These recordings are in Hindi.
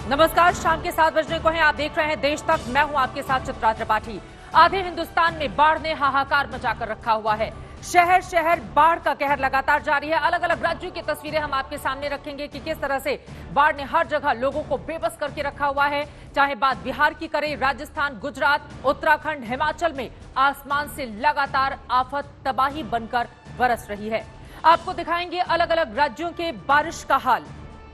नमस्कार, शाम के 7 बजने को हैं। आप देख रहे हैं देश तक। मैं हूं आपके साथ चित्रा त्रिपाठी। आधे हिंदुस्तान में बाढ़ ने हाहाकार मचाकर रखा हुआ है। शहर शहर बाढ़ का कहर लगातार जारी है। अलग अलग राज्यों की तस्वीरें हम आपके सामने रखेंगे कि किस तरह से बाढ़ ने हर जगह लोगों को बेबस करके रखा हुआ है। चाहे बात बिहार की करें, राजस्थान, गुजरात, उत्तराखंड, हिमाचल में आसमान से लगातार आफत तबाही बनकर बरस रही है। आपको दिखाएंगे अलग अलग राज्यों के बारिश का हाल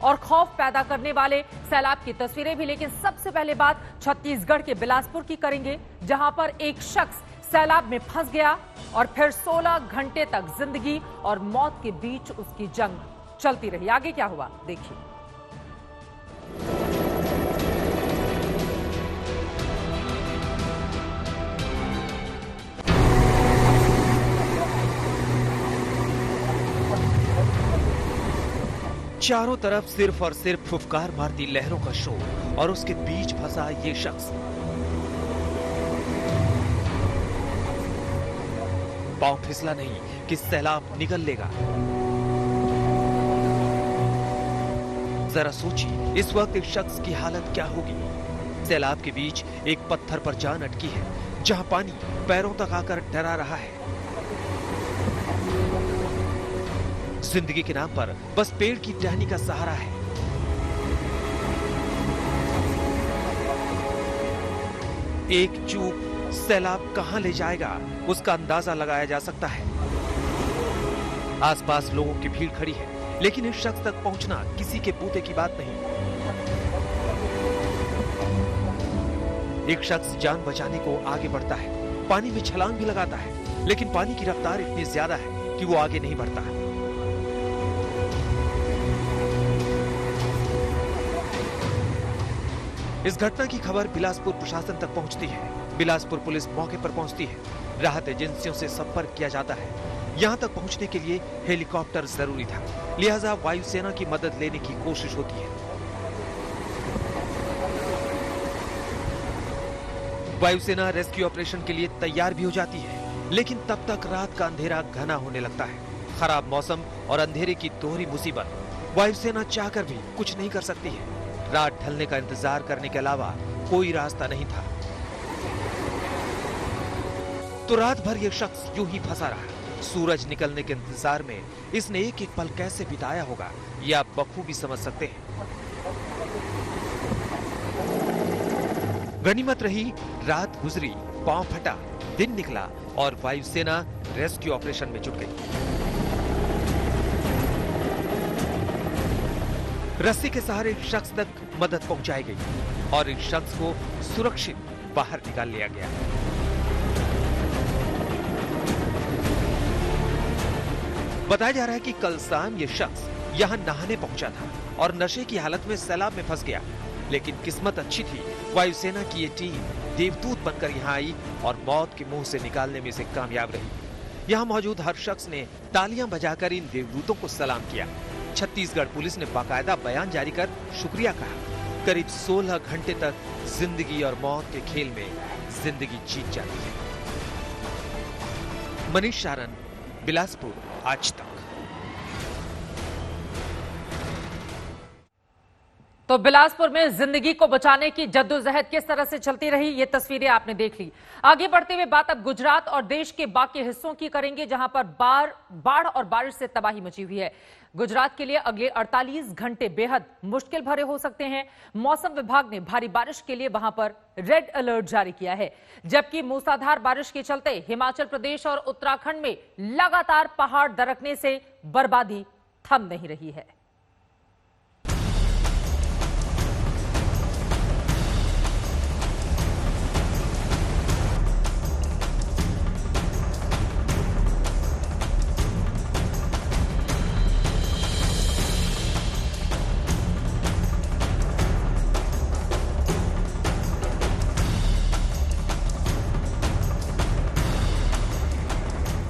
और खौफ पैदा करने वाले सैलाब की तस्वीरें भी। लेकिन सबसे पहले बात छत्तीसगढ़ के बिलासपुर की करेंगे, जहां पर एक शख्स सैलाब में फंस गया और फिर 16 घंटे तक जिंदगी और मौत के बीच उसकी जंग चलती रही। आगे क्या हुआ देखिए। चारों तरफ सिर्फ और सिर्फ फुफकार मारती लहरों का शोर और उसके बीच फंसा ये शख्स। पांव फिसला नहीं कि सैलाब निगल लेगा। जरा सोचिए इस वक्त इस शख्स की हालत क्या होगी। सैलाब के बीच एक पत्थर पर जान अटकी है, जहां पानी पैरों तक आकर डरा रहा है। जिंदगी के नाम पर बस पेड़ की टहनी का सहारा है। एक चूक सैलाब कहां ले जाएगा उसका अंदाजा लगाया जा सकता है। आसपास लोगों की भीड़ खड़ी है, लेकिन इस शख्स तक पहुंचना किसी के बूते की बात नहीं। एक शख्स जान बचाने को आगे बढ़ता है, पानी में छलांग भी लगाता है, लेकिन पानी की रफ्तार इतनी ज्यादा है कि वो आगे नहीं बढ़ता। इस घटना की खबर बिलासपुर प्रशासन तक पहुंचती है। बिलासपुर पुलिस मौके पर पहुंचती है। राहत एजेंसियों से संपर्क किया जाता है। यहां तक पहुंचने के लिए हेलीकॉप्टर जरूरी था, लिहाजा वायुसेना की मदद लेने की कोशिश होती है। वायुसेना रेस्क्यू ऑपरेशन के लिए तैयार भी हो जाती है, लेकिन तब तक रात का अंधेरा घना होने लगता है। खराब मौसम और अंधेरे की दोहरी मुसीबत वायुसेना चाहकर भी कुछ नहीं कर सकती है। रात ढलने का इंतजार करने के अलावा कोई रास्ता नहीं था। तो रात भर यह शख्स यूं ही फंसा रहा। सूरज निकलने के इंतजार में इसने एक एक पल कैसे बिताया होगा, यह आप बखूबी समझ सकते हैं। गनीमत रही, रात गुजरी, पांव फटा, दिन निकला और वायुसेना रेस्क्यू ऑपरेशन में जुट गई। रस्सी के सहारे इस शख्स तक मदद पहुंचाई गई और इस शख्स को सुरक्षित बाहर निकाल लिया गया। बताया जा रहा है कि कल शाम ये शख्स यहां नहाने पहुंचा था और नशे की हालत में सैलाब में फंस गया। लेकिन किस्मत अच्छी थी, वायुसेना की ये टीम देवदूत बनकर यहां आई और मौत के मुंह से निकालने में से कामयाब रही। यहां मौजूद हर शख्स ने तालियां बजाकर इन देवदूतों को सलाम किया। छत्तीसगढ़ पुलिस ने बाकायदा बयान जारी कर शुक्रिया कहा। करीब 16 घंटे तक जिंदगी और मौत के खेल में जिंदगी जीत जाती है। मनीष शारन, बिलासपुर, आज तक। तो बिलासपुर में जिंदगी को बचाने की जद्दोजहद किस तरह से चलती रही, ये तस्वीरें आपने देख ली। आगे बढ़ते हुए बात अब गुजरात और देश के बाकी हिस्सों की करेंगे, जहां पर बाढ़ और बारिश से तबाही मची हुई है। गुजरात के लिए अगले 48 घंटे बेहद मुश्किल भरे हो सकते हैं। मौसम विभाग ने भारी बारिश के लिए वहां पर रेड अलर्ट जारी किया है, जबकि मूसलाधार बारिश के चलते हिमाचल प्रदेश और उत्तराखंड में लगातार पहाड़ दरकने से बर्बादी थम नहीं रही है।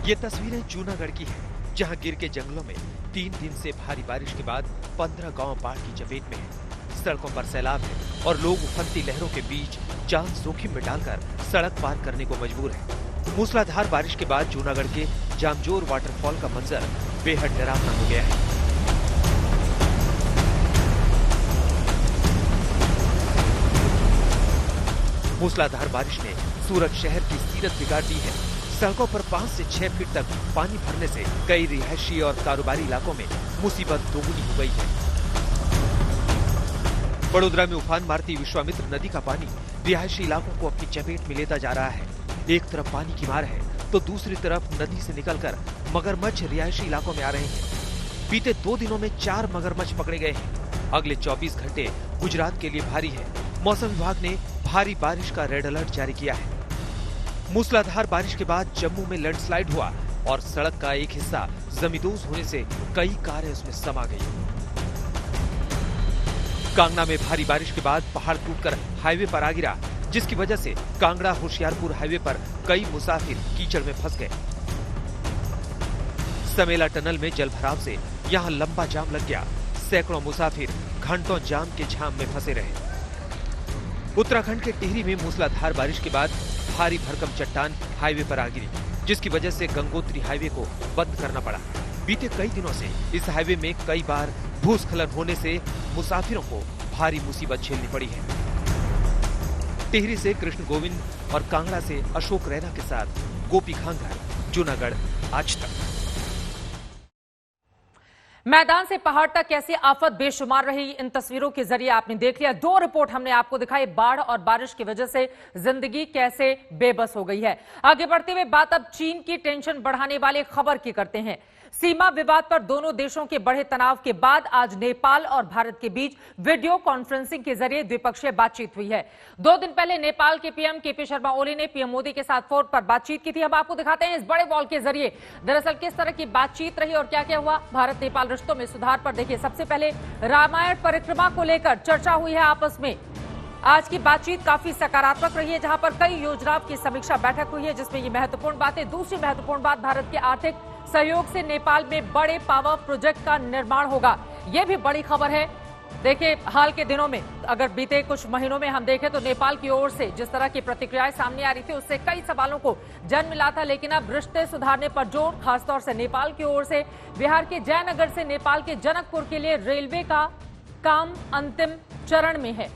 ये तस्वीरें जूनागढ़ की हैं, जहां गिर के जंगलों में 3 दिन से भारी बारिश के बाद 15 गांव बाढ़ की चपेट में हैं। सड़कों पर सैलाब है और लोग उफनती लहरों के बीच जान जोखिम में डालकर सड़क पार करने को मजबूर हैं। मूसलाधार बारिश के बाद जूनागढ़ के जामजोर वाटरफॉल का मंजर बेहद डरावना हो गया है। मूसलाधार बारिश ने सूरत शहर की सीरत बिगाड़ दी है। सड़कों पर 5 से 6 फीट तक पानी भरने से कई रिहायशी और कारोबारी इलाकों में मुसीबत दोगुनी हो गई है। बड़ोदरा में उफान मारती विश्वामित्र नदी का पानी रिहायशी इलाकों को अपनी चपेट में लेता जा रहा है। एक तरफ पानी की मार है तो दूसरी तरफ नदी से निकलकर मगरमच्छ रिहायशी इलाकों में आ रहे हैं। बीते 2 दिनों में 4 मगरमच्छ पकड़े गए हैं। अगले 24 घंटे गुजरात के लिए भारी है। मौसम विभाग ने भारी बारिश का रेड अलर्ट जारी किया है। मूसलाधार बारिश के बाद जम्मू में लैंडस्लाइड हुआ और सड़क का एक हिस्सा जमींदोज होने से कई कारें उसमें समा गई। कांगड़ा में भारी बारिश के बाद पहाड़ टूटकर हाईवे पर आ गिरा, जिसकी वजह से कांगड़ा होशियारपुर हाईवे पर कई मुसाफिर कीचड़ में फंस गए। समेला टनल में जलभराव से यहां लंबा जाम लग गया। सैकड़ों मुसाफिर घंटों जाम के झाम में फंसे रहे। उत्तराखंड के टिहरी में मूसलाधार बारिश के बाद भारी भरकम चट्टान हाईवे पर आ गिरी, जिसकी वजह से गंगोत्री हाईवे को बंद करना पड़ा। बीते कई दिनों से इस हाईवे में कई बार भूस्खलन होने से मुसाफिरों को भारी मुसीबत झेलनी पड़ी है। टिहरी से कृष्ण गोविंद और कांगड़ा से अशोक रैना के साथ गोपी खांगर, जूनागढ़, आज तक। मैदान से पहाड़ तक कैसी आफत बेशुमार रही, इन तस्वीरों के जरिए आपने देख लिया। 2 रिपोर्ट हमने आपको दिखाई, बाढ़ और बारिश की वजह से जिंदगी कैसे बेबस हो गई है। आगे बढ़ते हुए बात अब चीन की टेंशन बढ़ाने वाले खबर की करते हैं। सीमा विवाद पर दोनों देशों के बढ़े तनाव के बाद आज नेपाल और भारत के बीच वीडियो कॉन्फ्रेंसिंग के जरिए द्विपक्षीय बातचीत हुई है। 2 दिन पहले नेपाल के पीएम केपी शर्मा ओली ने पीएम मोदी के साथ फोन पर बातचीत की थी। हम आपको दिखाते हैं इस बड़े वॉल के जरिए दरअसल किस तरह की बातचीत रही और क्या क्या हुआ। भारत नेपाल रिश्तों में सुधार पर देखिए, सबसे पहले रामायण परिक्रमा को लेकर चर्चा हुई है आपस में। आज की बातचीत काफी सकारात्मक रही है, जहां पर कई योजनाओं की समीक्षा बैठक हुई है, जिसमें ये महत्वपूर्ण बात है। दूसरी महत्वपूर्ण बात, भारत के आर्थिक सहयोग से नेपाल में बड़े पावर प्रोजेक्ट का निर्माण होगा। यह भी बड़ी खबर है। देखिए, हाल के दिनों में अगर बीते कुछ महीनों में हम देखें तो नेपाल की ओर से जिस तरह की प्रतिक्रियाएं सामने आ रही थी, उससे कई सवालों को जन्म मिला था। लेकिन अब रिश्ते सुधारने पर जोर, खासतौर से नेपाल की ओर से। बिहार के जयनगर से नेपाल के जनकपुर के लिए रेलवे का काम अंतिम चरण में है।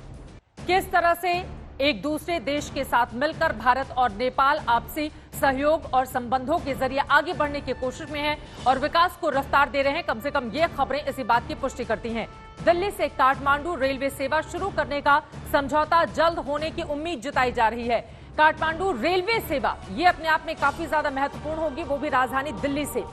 किस तरह से एक दूसरे देश के साथ मिलकर भारत और नेपाल आपसी सहयोग और संबंधों के जरिए आगे बढ़ने की कोशिश में है और विकास को रफ्तार दे रहे हैं, कम से कम ये खबरें इसी बात की पुष्टि करती हैं। दिल्ली से काठमांडू रेलवे सेवा शुरू करने का समझौता जल्द होने की उम्मीद जताई जा रही है। काठमांडू रेलवे सेवा ये अपने आप में काफी ज्यादा महत्वपूर्ण होगी, वो भी राजधानी दिल्ली से।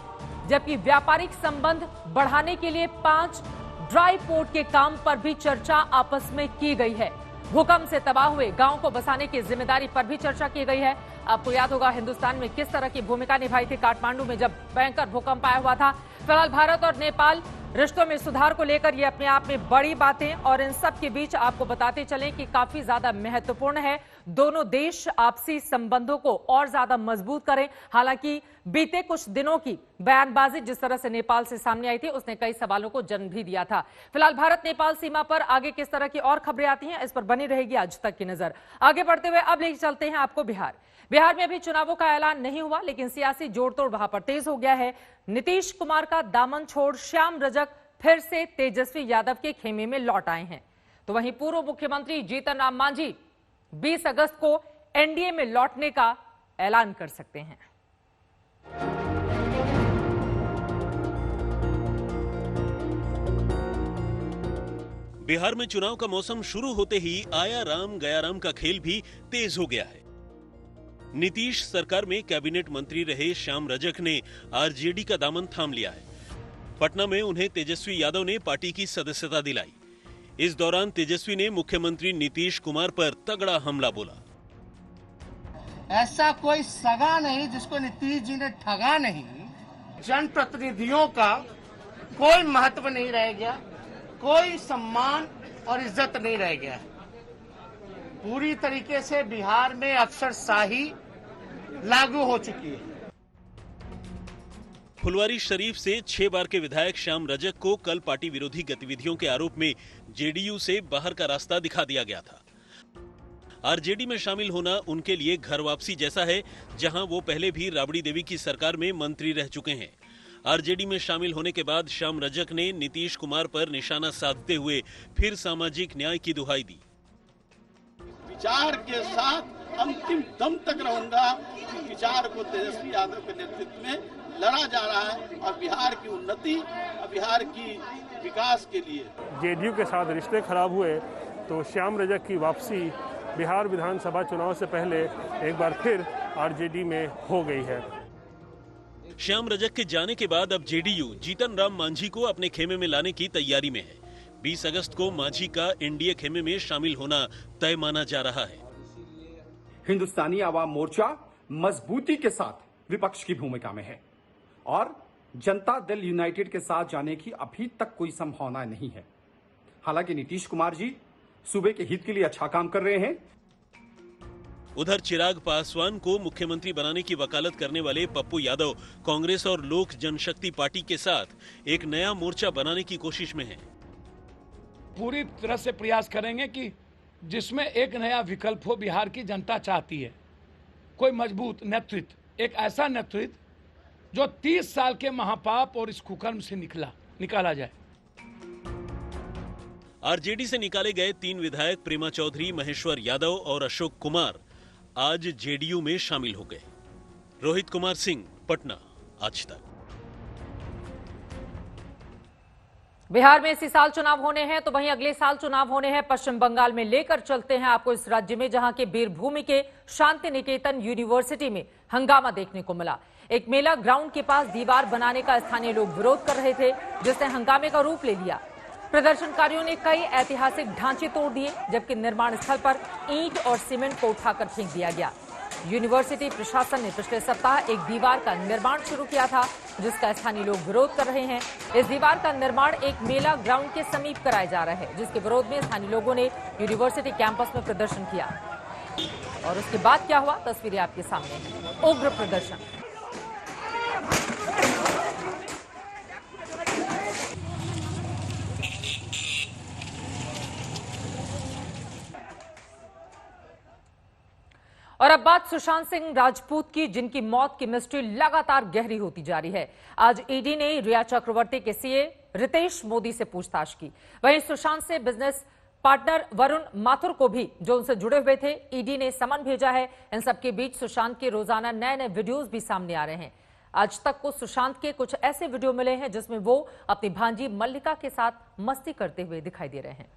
जबकि व्यापारिक संबंध बढ़ाने के लिए 5 ड्राई पोर्ट के काम पर भी चर्चा आपस में की गई है। भूकंप से तबाह हुए गांव को बसाने की जिम्मेदारी पर भी चर्चा की गई है। आपको याद होगा हिंदुस्तान में किस तरह की भूमिका निभाई थी काठमांडू में जब भयंकर भूकंप आया हुआ था। फिलहाल भारत और नेपाल रिश्तों में सुधार को लेकर ये अपने आप में बड़ी बातें, और इन सब के बीच आपको बताते चलें कि काफी ज्यादा महत्वपूर्ण है दोनों देश आपसी संबंधों को और ज्यादा मजबूत करें। हालांकि बीते कुछ दिनों की बयानबाजी जिस तरह से नेपाल से सामने आई थी, उसने कई सवालों को जन्म भी दिया था। फिलहाल भारत नेपाल सीमा पर आगे किस तरह की और खबरें आती हैं, इस पर बनी रहेगी आज तक की नजर। आगे बढ़ते हुए अब लेके चलते हैं आपको बिहार। बिहार में अभी चुनावों का ऐलान नहीं हुआ, लेकिन सियासी जोड़तोड़ वहां पर तेज हो गया है। नीतीश कुमार का दामन छोड़ श्याम रजक फिर से तेजस्वी यादव के खेमे में लौट आए हैं। तो वहीं पूर्व मुख्यमंत्री जीतन राम मांझी 20 अगस्त को एनडीए में लौटने का ऐलान कर सकते हैं। बिहार में चुनाव का मौसम शुरू होते ही आया राम गया राम का खेल भी तेज हो गया है। नीतीश सरकार में कैबिनेट मंत्री रहे श्याम रजक ने आरजेडी का दामन थाम लिया है। पटना में उन्हें तेजस्वी यादव ने पार्टी की सदस्यता दिलाई। इस दौरान तेजस्वी ने मुख्यमंत्री नीतीश कुमार पर तगड़ा हमला बोला। ऐसा कोई सगा नहीं जिसको नीतीश जी ने ठगा नहीं। जनप्रतिनिधियों का कोई महत्व नहीं रह गया, कोई सम्मान और इज्जत नहीं रह गया। पूरी तरीके से बिहार में अफसरशाही लागू हो चुकी है। फुलवारी शरीफ से 6 बार के विधायक श्याम रजक को कल पार्टी विरोधी गतिविधियों के आरोप में जेडीयू से बाहर का रास्ता दिखा दिया गया था। आरजेडी में शामिल होना उनके लिए घर वापसी जैसा है, जहां वो पहले भी राबड़ी देवी की सरकार में मंत्री रह चुके हैं। आरजेडी में शामिल होने के बाद श्याम रजक ने नीतीश कुमार पर निशाना साधते हुए फिर सामाजिक न्याय की दुहाई दी। विचार के साथ अंतिम दम तक रहूंगा कि विचार को तेजस्वी यादव के नेतृत्व में लड़ा जा रहा है और बिहार की उन्नति और बिहार की विकास के लिए। जेडीयू के साथ रिश्ते खराब हुए तो श्याम रजक की वापसी बिहार विधानसभा चुनाव से पहले एक बार फिर आरजेडी में हो गई है। श्याम रजक के जाने के बाद अब जेडीयू जीतन राम मांझी को अपने खेमे में लाने की तैयारी में है। 20 अगस्त को मांझी का एनडीए खेमे में शामिल होना तय माना जा रहा है। हिंदुस्तानी आवाम मोर्चा मजबूती के साथ विपक्ष की भूमिका में है और जनता दल यूनाइटेड के साथ जाने की अभी तक कोई संभावना नहीं है। हालांकि नीतीश कुमार जी सूबे के हित के लिए अच्छा काम कर रहे हैं। उधर चिराग पासवान को मुख्यमंत्री बनाने की वकालत करने वाले पप्पू यादव कांग्रेस और लोक जनशक्ति पार्टी के साथ एक नया मोर्चा बनाने की कोशिश में हैं। पूरी तरह से प्रयास करेंगे कि जिसमें एक नया विकल्प हो। बिहार की जनता चाहती है कोई मजबूत नेतृत्व, एक ऐसा नेतृत्व जो 30 साल के महापाप और इस कुकर्म से निकाला जाए। आरजेडी से निकाले गए 3 विधायक प्रेमा चौधरी, महेश्वर यादव और अशोक कुमार आज जेडीयू में शामिल हो गए। रोहित कुमार सिंह, पटना, आज तक। बिहार में इसी साल चुनाव होने हैं तो वहीं अगले साल चुनाव होने हैं पश्चिम बंगाल में। लेकर चलते हैं आपको इस राज्य में जहां के वीरभूमि के शांति निकेतन यूनिवर्सिटी में हंगामा देखने को मिला। एक मेला ग्राउंड के पास दीवार बनाने का स्थानीय लोग विरोध कर रहे थे, जिसने हंगामे का रूप ले लिया। प्रदर्शनकारियों ने कई ऐतिहासिक ढांचे तोड़ दिए, जबकि निर्माण स्थल पर ईंट और सीमेंट को उठाकर फेंक दिया गया। यूनिवर्सिटी प्रशासन ने पिछले सप्ताह एक दीवार का निर्माण शुरू किया था, जिसका स्थानीय लोग विरोध कर रहे हैं। इस दीवार का निर्माण एक मेला ग्राउंड के समीप कराया जा रहा है, जिसके विरोध में स्थानीय लोगों ने यूनिवर्सिटी कैंपस में प्रदर्शन किया। और उसके बाद क्या हुआ, तस्वीरें आपके सामने हैं। उग्र प्रदर्शन। और अब बात सुशांत सिंह राजपूत की, जिनकी मौत की मिस्ट्री लगातार गहरी होती जा रही है। आज ईडी ने रिया चक्रवर्ती के सीए रितेश मोदी से पूछताछ की। वहीं सुशांत से बिजनेस पार्टनर वरुण माथुर को भी, जो उनसे जुड़े हुए थे, ईडी ने समन भेजा है। इन सबके बीच सुशांत के रोजाना नए नए वीडियोस भी सामने आ रहे हैं। आज तक को सुशांत के कुछ ऐसे वीडियो मिले हैं जिसमें वो अपनी भांजी मल्लिका के साथ मस्ती करते हुए दिखाई दे रहे हैं।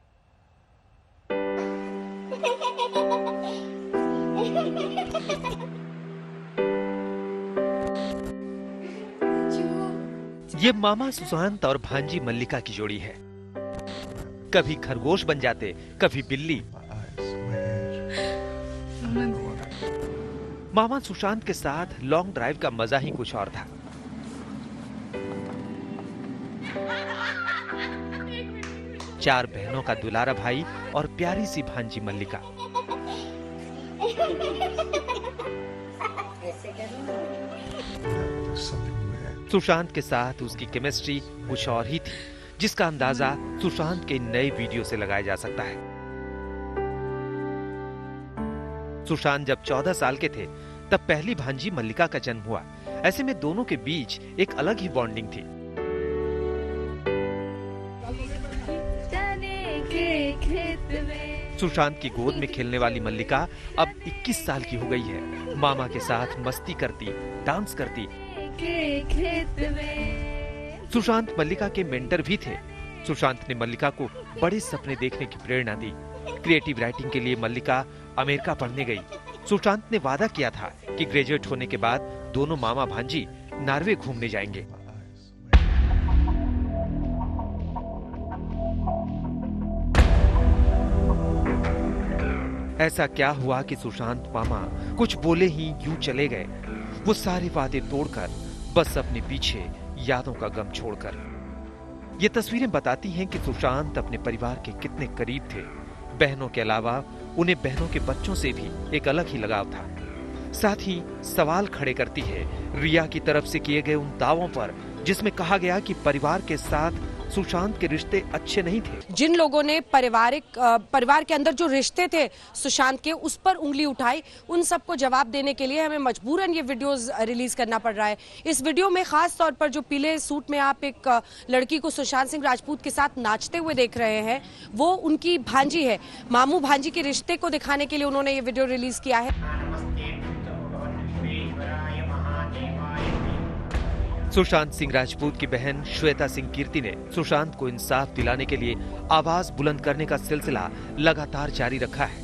ये मामा सुशांत और भांजी मल्लिका की जोड़ी है। कभी खरगोश बन जाते, कभी बिल्ली। मामा सुशांत के साथ लॉन्ग ड्राइव का मजा ही कुछ और था। चार बहनों का दुलारा भाई और प्यारी सी भांजी मल्लिका। सुशांत के साथ उसकी केमिस्ट्री कुछ और ही थी, जिसका अंदाजा सुशांत के नए वीडियो से लगाया जा सकता है। सुशांत जब 14 साल के थे, तब पहली भांजी मल्लिका का जन्म हुआ। ऐसे में दोनों के बीच एक अलग ही बॉन्डिंग थी। सुशांत की गोद में खेलने वाली मल्लिका अब 21 साल की हो गई है। मामा के साथ मस्ती करती, डांस करती। सुशांत मल्लिका के मेंटर भी थे। सुशांत ने मल्लिका को बड़े सपने देखने की प्रेरणा दी। क्रिएटिव राइटिंग के लिए मल्लिका अमेरिका पढ़ने गई। सुशांत ने वादा किया था कि ग्रेजुएट होने के बाद दोनों मामा भांजी नॉर्वे घूमने जाएंगे। ऐसा क्या हुआ कि सुशांत मामा कुछ बोले ही यूं चले गए, वो सारे वादे तोड़कर, बस अपने पीछे यादों का गम छोड़कर। ये तस्वीरें बताती हैं कि सुशांत अपने परिवार के कितने करीब थे। बहनों के अलावा उन्हें बहनों के बच्चों से भी एक अलग ही लगाव था। साथ ही सवाल खड़े करती है रिया की तरफ से किए गए उन दावों पर, जिसमें कहा गया कि परिवार के साथ सुशांत के रिश्ते अच्छे नहीं थे। जिन लोगों ने परिवार के अंदर जो रिश्ते थे सुशांत के, उस पर उंगली उठाई, उन सबको जवाब देने के लिए हमें मजबूरन ये वीडियोस रिलीज करना पड़ रहा है। इस वीडियो में खास तौर पर जो पीले सूट में आप एक लड़की को सुशांत सिंह राजपूत के साथ नाचते हुए देख रहे हैं, वो उनकी भांजी है। मामू भांजी के रिश्ते को दिखाने के लिए उन्होंने ये वीडियो रिलीज किया है। सुशांत सिंह राजपूत की बहन श्वेता सिंह कीर्ति ने सुशांत को इंसाफ दिलाने के लिए आवाज बुलंद करने का सिलसिला लगातार जारी रखा है।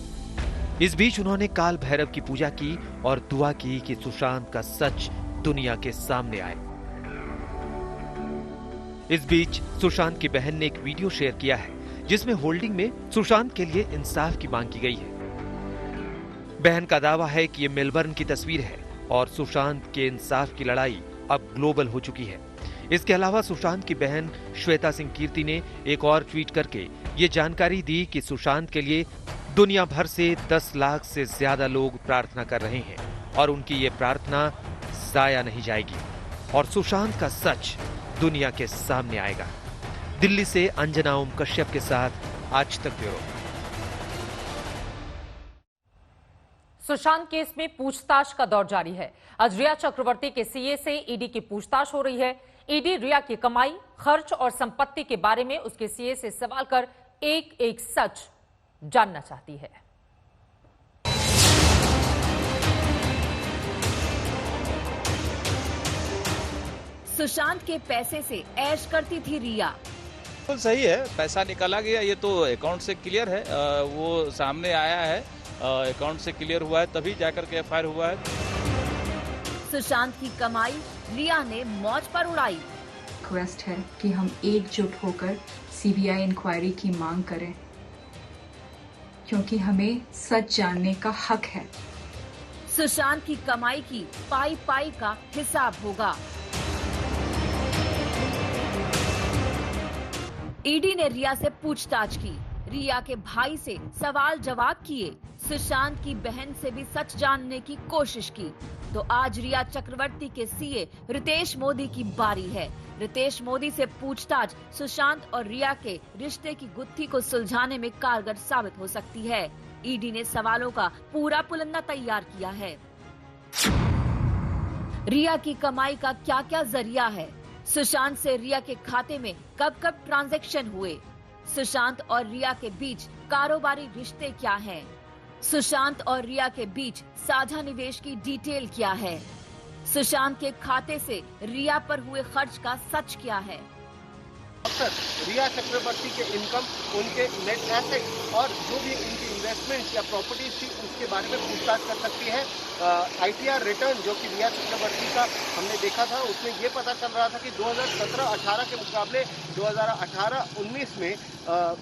इस बीच उन्होंने काल भैरव की पूजा की और दुआ की कि सुशांत का सच दुनिया के सामने आए। इस बीच सुशांत की बहन ने एक वीडियो शेयर किया है जिसमें होल्डिंग में सुशांत के लिए इंसाफ की मांग की गई है। बहन का दावा है कि ये मेलबर्न की तस्वीर है और सुशांत के इंसाफ की लड़ाई अब ग्लोबल हो चुकी है। इसके अलावा सुशांत की बहन श्वेता सिंह कीर्ति ने एक और ट्वीट करके ये जानकारी दी कि सुशांत के लिए दुनिया भर से 10 लाख से ज्यादा लोग प्रार्थना कर रहे हैं और उनकी ये प्रार्थना जाया नहीं जाएगी और सुशांत का सच दुनिया के सामने आएगा। दिल्ली से अंजना ओम कश्यप के साथ आज तक ब्यूरो। सुशांत केस में पूछताछ का दौर जारी है। आज रिया चक्रवर्ती के सीए से ईडी की पूछताछ हो रही है। ईडी रिया की कमाई, खर्च और संपत्ति के बारे में उसके सीए से सवाल कर एक एक सच जानना चाहती है। सुशांत के पैसे से ऐश करती थी रिया। तो सही है, पैसा निकाला गया, ये तो अकाउंट से क्लियर है, वो सामने आया है, अकाउंट से क्लियर हुआ है, तभी जाकर के एफआईआर हुआ है। सुशांत की कमाई रिया ने मौज पर उड़ाई। रिक्वेस्ट है कि हम एकजुट होकर सीबीआई इंक्वायरी की मांग करें, क्योंकि हमें सच जानने का हक है। सुशांत की कमाई की पाई पाई का हिसाब होगा। ईडी ने रिया से पूछताछ की, रिया के भाई से सवाल जवाब किए, सुशांत की बहन से भी सच जानने की कोशिश की। तो आज रिया चक्रवर्ती के सीए रितेश मोदी की बारी है। रितेश मोदी से पूछताछ सुशांत और रिया के रिश्ते की गुत्थी को सुलझाने में कारगर साबित हो सकती है। ईडी ने सवालों का पूरा पुलंदा तैयार किया है। रिया की कमाई का क्या क्या जरिया है? सुशांत से रिया के खाते में कब कब ट्रांजैक्शन हुए? सुशांत और रिया के बीच कारोबारी रिश्ते क्या हैं? सुशांत और रिया के बीच साझा निवेश की डिटेल क्या है? सुशांत के खाते से रिया पर हुए खर्च का सच क्या है? रिया चक्रवर्ती के इनकम, उनके नेट एसेट और जो भी उनकी इन्वेस्टमेंट या प्रॉपर्टीज थी उसके बारे में पूछताछ कर सकती है। आईटीआर रिटर्न जो कि रिया चक्रवर्ती का हमने देखा था, उसमें ये पता चल रहा था कि 2017-18 के मुकाबले 2018-19 में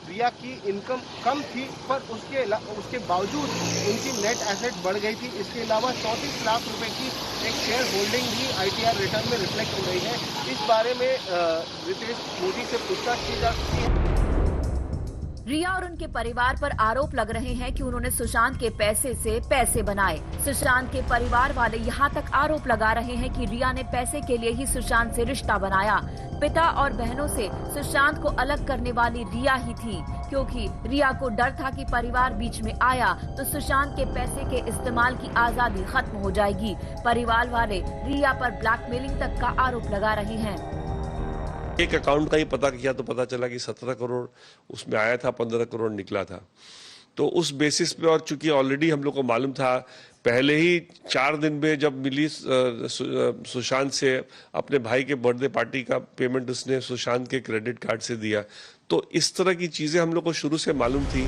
रिया की इनकम कम थी, पर उसके बावजूद उनकी नेट एसेट बढ़ गई थी। इसके अलावा 34 लाख रुपए की एक शेयर होल्डिंग भी आईटीआर रिटर्न में रिफ्लेक्ट हो रही है। इस बारे में रितेश मोदी से पूछताछ की जा सकती है। रिया और उनके परिवार पर आरोप लग रहे हैं कि उन्होंने सुशांत के पैसे से पैसे बनाए। सुशांत के परिवार वाले यहाँ तक आरोप लगा रहे हैं कि रिया ने पैसे के लिए ही सुशांत से रिश्ता बनाया। पिता और बहनों से सुशांत को अलग करने वाली रिया ही थी, क्योंकि रिया को डर था कि परिवार बीच में आया तो सुशांत के पैसे के इस्तेमाल की आजादी खत्म हो जाएगी। परिवार वाले रिया पर ब्लैकमेलिंग तक का आरोप लगा रहे हैं। एक अकाउंट का ही पता किया तो पता चला कि 17 करोड़ उसमें आया था, 15 करोड़ निकला था। तो उस बेसिस पे, और चूंकि ऑलरेडी हम लोग को मालूम था पहले ही 4 दिन में जब मिली सुशांत से अपने भाई के बर्थडे पार्टी का पेमेंट उसने सुशांत के क्रेडिट कार्ड से दिया, तो इस तरह की चीजें हम लोग को शुरू से मालूम थी।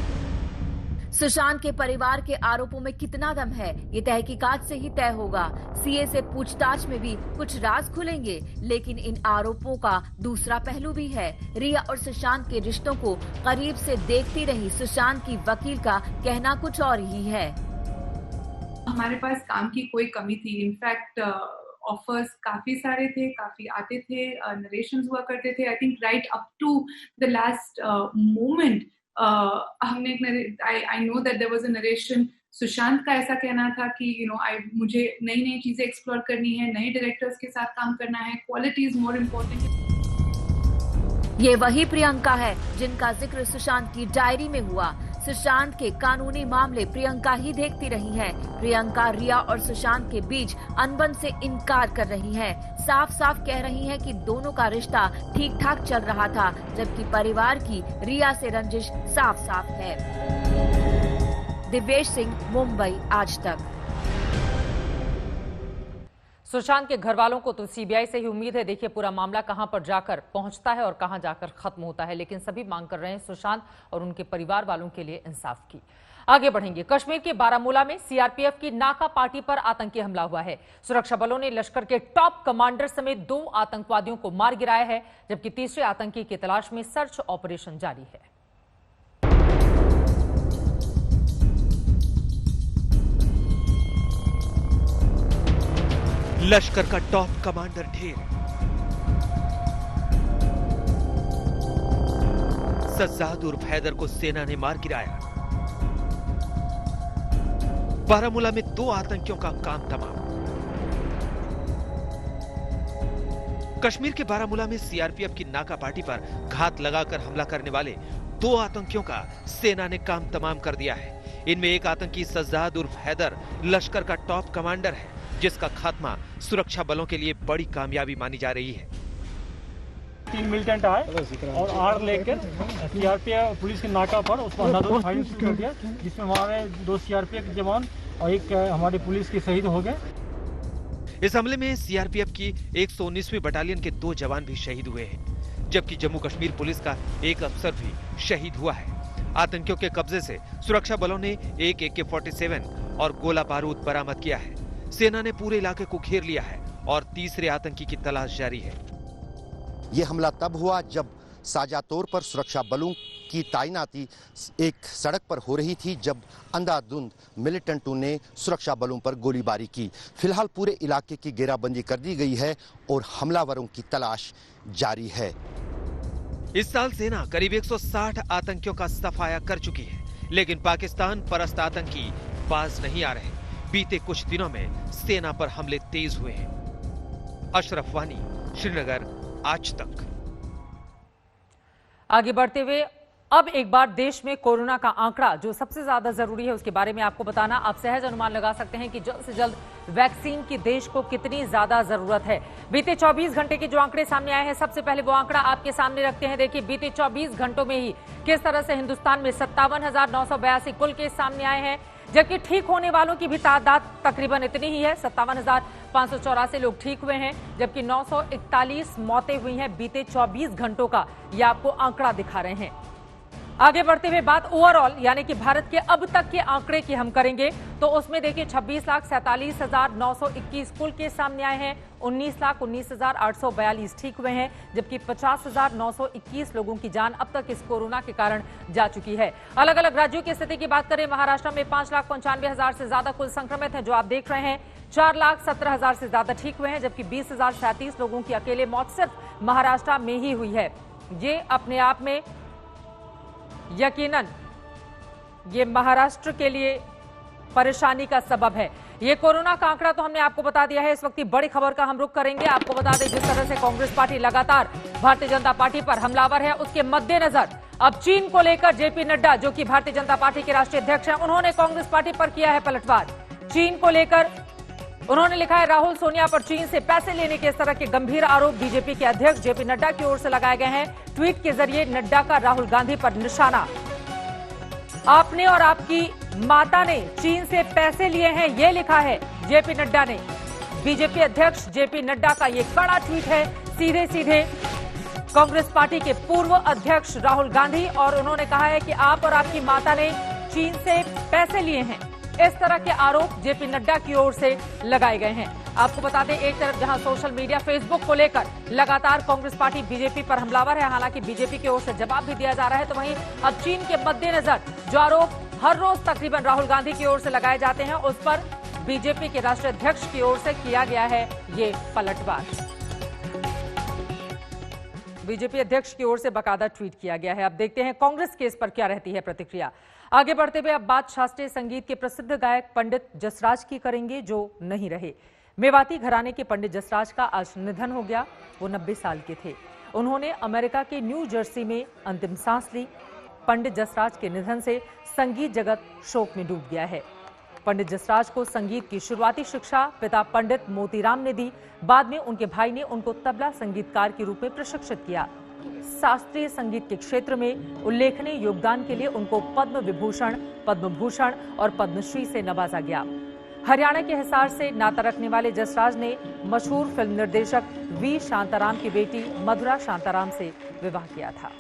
सुशांत के परिवार के आरोपों में कितना दम है, ये तहकीकात से ही तय होगा। सीए से पूछताछ में भी कुछ राज खुलेंगे, लेकिन इन आरोपों का दूसरा पहलू भी है। रिया और सुशांत के रिश्तों को करीब से देखती रही सुशांत की वकील का कहना कुछ और ही है। हमारे पास काम की कोई कमी थी। इनफैक्ट ऑफर्स काफी सारे थे, काफी आते थे, नरेशंस हुआ करते थे। I think right up to the last moment हमने I know that there was a narration. Sushant का ऐसा कहना था कि मुझे नई नई चीजें एक्सप्लोर करनी है, नए डायरेक्टर्स के साथ काम करना है, क्वालिटी इज मोर इम्पोर्टेंट। ये वही प्रियंका है जिनका जिक्र सुशांत की डायरी में हुआ। सुशांत के कानूनी मामले प्रियंका ही देखती रही है। प्रियंका रिया और सुशांत के बीच अनबन से इनकार कर रही है। साफ साफ कह रही है कि दोनों का रिश्ता ठीक ठाक चल रहा था, जबकि परिवार की रिया से रंजिश साफ साफ है। दिव्येश सिंह, मुंबई, आज तक। सुशांत के घर वालों को तो सीबीआई से ही उम्मीद है। देखिए पूरा मामला कहां पर जाकर पहुंचता है और कहां जाकर खत्म होता है, लेकिन सभी मांग कर रहे हैं सुशांत और उनके परिवार वालों के लिए इंसाफ की। आगे बढ़ेंगे। कश्मीर के बारामूला में सीआरपीएफ की नाका पार्टी पर आतंकी हमला हुआ है। सुरक्षा बलों ने लश्कर के टॉप कमांडर समेत 2 आतंकवादियों को मार गिराया है, जबकि तीसरे आतंकी की तलाश में सर्च ऑपरेशन जारी है। लश्कर का टॉप कमांडर ढेर, सज्जाद उर्फ हैदर को सेना ने मार गिराया। बारामूला में 2 आतंकियों का काम तमाम। कश्मीर के बारामूला में सीआरपीएफ की नाका पार्टी पर घात लगाकर हमला करने वाले 2 आतंकियों का सेना ने काम तमाम कर दिया है। इनमें एक आतंकी सज्जाद उर्फ हैदर लश्कर का टॉप कमांडर है, जिसका खात्मा सुरक्षा बलों के लिए बड़ी कामयाबी मानी जा रही है। 3 मिलिटेंट आए और आड़ लेकर सीआरपीएफ पुलिस के नाका पर उसको अंधाधुंध फायरिंग शुरू कर दिया, जिसमें हमारे 2 सीआरपीएफ के जवान और 1 हमारे पुलिस के शहीद हो गए। इस हमले में सीआरपीएफ की 119वीं बटालियन के 2 जवान भी शहीद हुए हैं, जबकि जम्मू कश्मीर पुलिस का 1 अफसर भी शहीद हुआ है। आतंकियों के कब्जे से सुरक्षा बलों ने 1 AK-47 और गोला बारूद बरामद किया है। सेना ने पूरे इलाके को घेर लिया है और तीसरे आतंकी की तलाश जारी है। ये हमला तब हुआ जब साझा तौर पर सुरक्षा बलों की तैनाती एक सड़क पर हो रही थी, जब अंधाधुंध मिलिटेंटों ने सुरक्षा बलों पर गोलीबारी की। फिलहाल पूरे इलाके की घेराबंदी कर दी गई है और हमलावरों की तलाश जारी है। इस साल सेना करीब 160 आतंकियों का सफाया कर चुकी है, लेकिन पाकिस्तान परस्त आतंकी बाज नहीं आ रहे। बीते कुछ दिनों में सेना पर हमले तेज हुए हैं। अशरफ वानी, श्रीनगर, आज तक। आगे बढ़ते हुए अब एक बार देश में कोरोना का आंकड़ा जो सबसे ज्यादा जरूरी है उसके बारे में आपको बताना। आप सहज अनुमान लगा सकते हैं कि जल्द से जल्द वैक्सीन की देश को कितनी ज्यादा जरूरत है। बीते 24 घंटे के जो आंकड़े सामने आए हैं, सबसे पहले वो आंकड़ा आपके सामने रखते हैं। देखिए बीते 24 घंटों में ही किस तरह से हिंदुस्तान में 57,982 कुल केस सामने आए हैं, जबकि ठीक होने वालों की भी तादाद तकरीबन इतनी ही है। 57,584 लोग ठीक हुए हैं, जबकि 941 मौतें हुई हैं बीते 24 घंटों का ये आपको आंकड़ा दिखा रहे हैं। आगे बढ़ते हुए बात ओवरऑल यानी कि भारत के अब तक के आंकड़े की हम करेंगे तो उसमें देखिए 26,47,921 कुल केस सामने आए हैं। 19,19,842 ठीक हुए हैं, जबकि 50,921 लोगों की जान अब तक इस कोरोना के कारण जा चुकी है। अलग अलग राज्यों की स्थिति की बात करें, महाराष्ट्र में 5,95,000 से ज्यादा कुल संक्रमित हैं जो आप देख रहे हैं। 4,17,000 से ज्यादा ठीक हुए हैं, जबकि 20,037 लोगों की अकेले मौत सिर्फ महाराष्ट्र में ही हुई है। ये अपने आप में यकीनन ये महाराष्ट्र के लिए परेशानी का सबब है। ये कोरोना का आंकड़ा तो हमने आपको बता दिया है। इस वक्त की बड़ी खबर का हम रुख करेंगे। आपको बता दें जिस तरह से कांग्रेस पार्टी लगातार भारतीय जनता पार्टी पर हमलावर है, उसके मद्देनजर अब चीन को लेकर जेपी नड्डा जो कि भारतीय जनता पार्टी के राष्ट्रीय अध्यक्ष हैं, उन्होंने कांग्रेस पार्टी पर किया है पलटवार। चीन को लेकर उन्होंने लिखा है राहुल सोनिया पर चीन से पैसे लेने के इस तरह के गंभीर आरोप बीजेपी के अध्यक्ष जेपी नड्डा की ओर से लगाए गए हैं। ट्वीट के जरिए नड्डा का राहुल गांधी पर निशाना। आपने और आपकी माता ने चीन से पैसे लिए हैं, यह लिखा है जेपी नड्डा ने। बीजेपी अध्यक्ष जेपी नड्डा का यह कड़ा ट्वीट है सीधे सीधे कांग्रेस पार्टी के पूर्व अध्यक्ष राहुल गांधी, और उन्होंने कहा है कि आप और आपकी माता ने चीन से पैसे लिए हैं। इस तरह के आरोप जेपी नड्डा की ओर से लगाए गए हैं। आपको बता दें एक तरफ जहां सोशल मीडिया फेसबुक को लेकर लगातार कांग्रेस पार्टी बीजेपी पर हमलावर है, हालांकि बीजेपी की ओर से जवाब भी दिया जा रहा है, तो वहीं अब चीन के मद्देनजर जो आरोप हर रोज तकरीबन राहुल गांधी की ओर से लगाए जाते हैं उस पर बीजेपी के राष्ट्रीय अध्यक्ष की ओर से किया गया है ये पलटवार। बीजेपी अध्यक्ष की ओर से बाकायदा ट्वीट किया गया है। अब देखते हैं कांग्रेस के इस पर क्या रहती है प्रतिक्रिया। आगे बढ़ते हुए अब बात शास्त्रीय संगीत के प्रसिद्ध गायक पंडित जसराज की करेंगे जो नहीं रहे। मेवाती घराने के पंडित जसराज का आज निधन हो गया। वो 90 साल के थे। उन्होंने अमेरिका के न्यू जर्सी में अंतिम सांस ली। पंडित जसराज के निधन से संगीत जगत शोक में डूब गया है। पंडित जसराज को संगीत की शुरुआती शिक्षा पिता पंडित मोतीराम ने दी। बाद में उनके भाई ने उनको तबला संगीतकार के रूप में प्रशिक्षित किया। शास्त्रीय संगीत के क्षेत्र में उल्लेखनीय योगदान के लिए उनको पद्म विभूषण, पद्म भूषण और पद्मश्री से नवाजा गया। हरियाणा के हिसार से नाता रखने वाले जसराज ने मशहूर फिल्म निर्देशक वी शांताराम की बेटी मधुरा शांताराम से विवाह किया था।